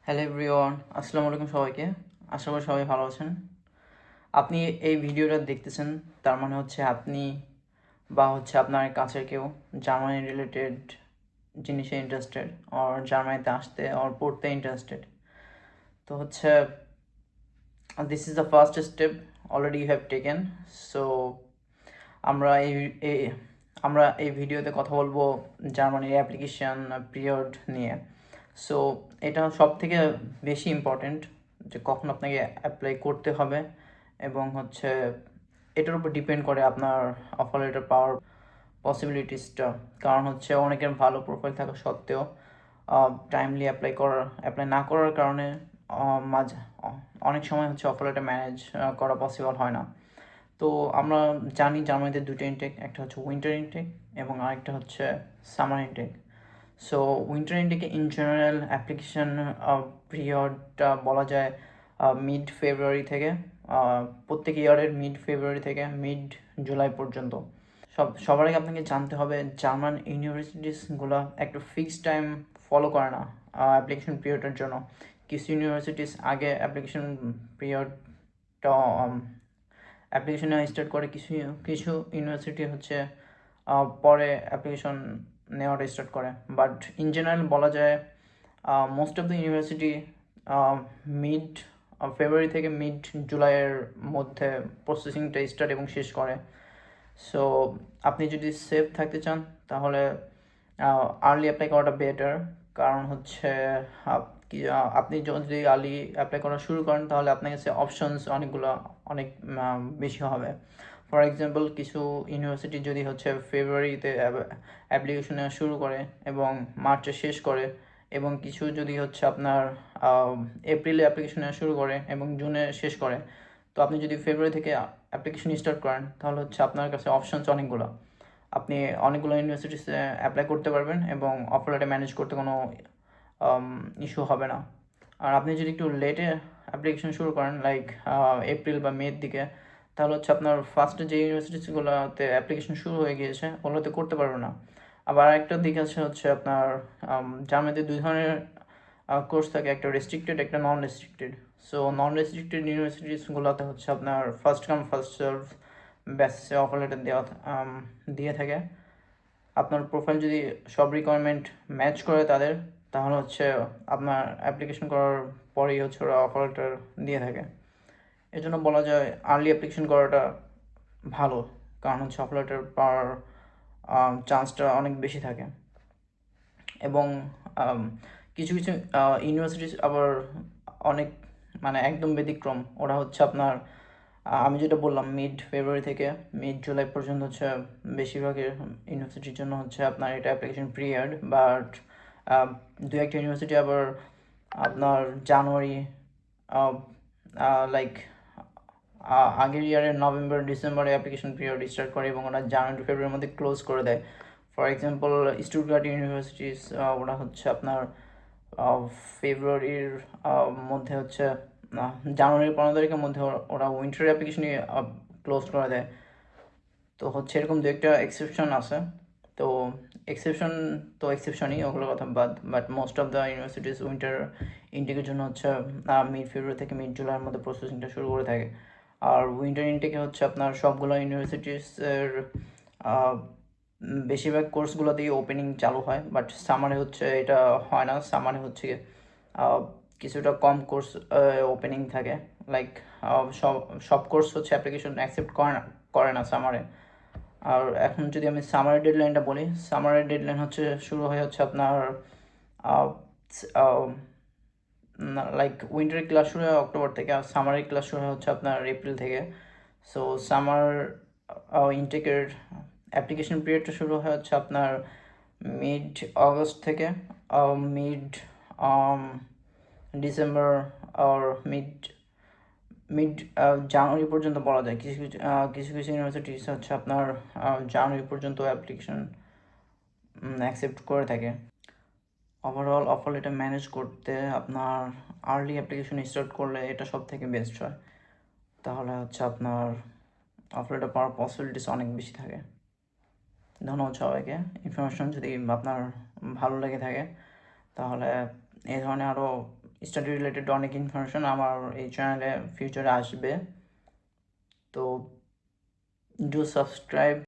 Hello everyone, আসসালামু আলাইকুম সবাইকে। আশা করি সবাই ভালো আছেন। আপনি এই ভিডিওটা দেখতেছেন, তার মানে হচ্ছে আপনি বা হচ্ছে আপনার কাছের কেউ জার্মানি রিলেটেড জিনিসে ইন্টারেস্টেড, আর জার্মানিতে আসতে আর পড়তে ইন্টারেস্টেড। তো হচ্ছে this is the first step already you have taken. So আমরা এই আমরা এই ভিডিওতে কথা বলবো জার্মানির অ্যাপ্লিকেশন পিরিয়ড নিয়ে। সো এটা সব থেকে বেশি ইম্পর্টেন্ট যে কখন আপনাকে অ্যাপ্লাই করতে হবে, এবং হচ্ছে এটার উপর ডিপেন্ড করে আপনার অফার লেটার পাওয়ার পসিবিলিটিসটা। কারণ হচ্ছে অনেকের ভালো প্রোফাইল থাকা সত্ত্বেও টাইমলি অ্যাপ্লাই না করার কারণে মাঝে অনেক সময় হচ্ছে অফার লেটার ম্যানেজ করা পসিবল হয় না। তো আমরা জানি জার্মানিতে দুটো ইনটেক, একটা হচ্ছে উইন্টার ইনটেক এবং আরেকটা হচ্ছে সামার ইনটেক। সো উইন্টার ইনটেকে ইন জেনারেল অ্যাপ্লিকেশন পিরিয়ডটা বলা যায় মিড ফেব্রুয়ারি থেকে, প্রত্যেক ইয়ারের মিড ফেব্রুয়ারি থেকে মিড জুলাই পর্যন্ত। সবার আগে আপনাকে জানতে হবে জার্মান ইউনিভার্সিটিসগুলো একটা ফিক্সড টাইম ফলো করে না অ্যাপ্লিকেশন পিরিয়ডের জন্য। কিছু ইউনিভার্সিটিস আগে অ্যাপ্লিকেশন পিরিয়ডটা অ্যাপ্লিকেশনে স্টার্ট করে, কিছু কিছু ইউনিভার্সিটি হচ্ছে পরে অ্যাপ্লিকেশন নেওয়াটা স্টার্ট করে। বাট ইন জেনারেল বলা যায় most of the university mid February থেকে মিড জুলাইয়ের মধ্যে প্রসেসিংটা স্টার্ট এবং শেষ করে। সো আপনি যদি সেফ থাকতে চান তাহলে আর্লি অ্যাপ্লাই করাটা বেটার। কারণ হচ্ছে আপনি যদি আর্লি অ্যাপ্লাই করা শুরু করেন তাহলে আপনার কাছে অপশনস অনেক বেশি হবে। ফর এক্সাম্পল, কিছু ইউনিভার্সিটি যদি হচ্ছে ফেব্রুয়ারিতে অ্যাপ্লিকেশন নেওয়া শুরু করে এবং মার্চে শেষ করে, এবং কিছু যদি হচ্ছে আপনার এপ্রিলে অ্যাপ্লিকেশন নেওয়া শুরু করে এবং জুনে শেষ করে, তো আপনি যদি ফেব্রুয়ারি থেকে অ্যাপ্লিকেশন স্টার্ট করেন তাহলে হচ্ছে আপনার কাছে অপশনস অনেকগুলো। আপনি অনেকগুলো ইউনিভার্সিটিসে অ্যাপ্লাই করতে পারবেন এবং অফার লেটার ম্যানেজ করতে কোনো ইস্যু হবে না। আর আপনি যদি একটু লেটে অ্যাপ্লিকেশন শুরু করেন, লাইক এপ্রিল বা মের দিকে, তাহলে হচ্ছে আপনার ফার্স্টে যে ইউনিভার্সিটিসগুলোতে অ্যাপ্লিকেশন শুরু হয়ে গিয়েছে ওগুলোতে করতে পারবে না। আবার আরেকটা দিক আছে হচ্ছে আপনার জার্মানিতে দুই ধরনের কোর্স থাকে, একটা রেস্ট্রিক্টেড, একটা নন রেস্ট্রিক্টেড। সো নন রেস্ট্রিক্টেড ইউনিভার্সিটিসগুলোতে হচ্ছে আপনার ফার্স্ট কাম ফার্স্ট সার্ভ বেসিসে অফার লেটার দিয়ে থাকে। আপনার প্রোফাইল যদি সব রিকোয়ারমেন্ট ম্যাচ করে তাদের, তাহলে হচ্ছে আপনার অ্যাপ্লিকেশন করার পরেই হচ্ছে ওরা অফার লেটার দিয়ে থাকে। এজন্য বলা যায় আর্লি অ্যাপ্লিকেশন করাটা ভালো, কারণ হচ্ছে অফার লেটার পাওয়ার চান্সটা অনেক বেশি থাকে। এবং কিছু কিছু ইউনিভার্সিটি আবার অনেক একদম ব্যতিক্রম। ওরা হচ্ছে আপনার আমি যেটা বললাম মিড ফেব্রুয়ারি থেকে মিড জুলাই পর্যন্ত হচ্ছে বেশিরভাগের ইউনিভার্সিটির জন্য হচ্ছে আপনার এটা অ্যাপ্লিকেশন পিরিয়ড। বাট দু একটা ইউনিভার্সিটি আবার আপনার জানুয়ারি, লাইক আগের ইয়ারের নভেম্বর ডিসেম্বরে অ্যাপ্লিকেশন পিরিয়ড স্টার্ট করে এবং ওরা জানুয়ারি ফেব্রুয়ারির মধ্যে ক্লোজ করে দেয়। ফর এক্সাম্পল, স্টুটগার্ট ইউনিভার্সিটিস, ওরা হচ্ছে আপনার ফেব্রুয়ারির মধ্যে হচ্ছে জানুয়ারির 15 তারিখের মধ্যে ওরা উইন্টার অ্যাপ্লিকেশনই ক্লোজ করে দেয়। তো হচ্ছে এরকম দু একটা এক্সেপশন আছে। তো এক্সেপশনই, ওগুলোর কথা বাদ। But most of the universities winter ইনটেকের জন্য হচ্ছে মিড ফেব্রুয়ারি থেকে মিড জুলাইয়ের মধ্যে প্রসেসিংটা শুরু করে থাকে। আর উইন্টার ইনটেকে হচ্ছে আপনার সবগুলো ইউনিভার্সিটিসের বেশিরভাগ কোর্সগুলোতেই ওপেনিং চালু হয়। বাট সামারে হচ্ছে এটা হয় না। সামারে হচ্ছে কিছুটা কম কোর্স ওপেনিং থাকে। লাইক সব সব কোর্স হচ্ছে অ্যাপ্লিকেশন অ্যাকসেপ্ট করে না সামারে। আর এখন যদি আমি সামারের ডেডলাইনটা বলি, সামারের ডেডলাইন হচ্ছে শুরু হয় হচ্ছে আপনার লাইক উইন্টারের ক্লাস শুরু হয় অক্টোবর থেকে, আর সামারের ক্লাস শুরু হয় হচ্ছে আপনার এপ্রিল থেকে। সো সামার ইনটেকের অ্যাপ্লিকেশন পিরিয়ডটা শুরু হয় হচ্ছে আপনার মিড অগস্ট থেকে মিড ডিসেম্বর আর মিড মিড জানুয়ারি পর্যন্ত বলা যায়। কিছু কিছু ইউনিভার্সিটিস হচ্ছে আপনার জানুয়ারি পর্যন্ত অ্যাপ্লিকেশন অ্যাকসেপ্ট করে থাকে। ওভারঅল অফার লেটার ম্যানেজ করতে আপনার আর্লি অ্যাপ্লিকেশন স্টার্ট করলে এটা সব থেকে বেস্ট হয়। তাহলে হচ্ছে আপনার অফার লেটার পাওয়ার পসিবিলিটিস অনেক বেশি থাকে। ধন্যবাদ সবাইকে। ইনফরমেশন যদি আপনার ভালো লেগে থাকে তাহলে এই ধরনের আরও স্টাডি রিলেটেড অনেক ইনফরমেশন আমার এই চ্যানেলে ফিউচারে আসবে। তো ডু সাবস্ক্রাইব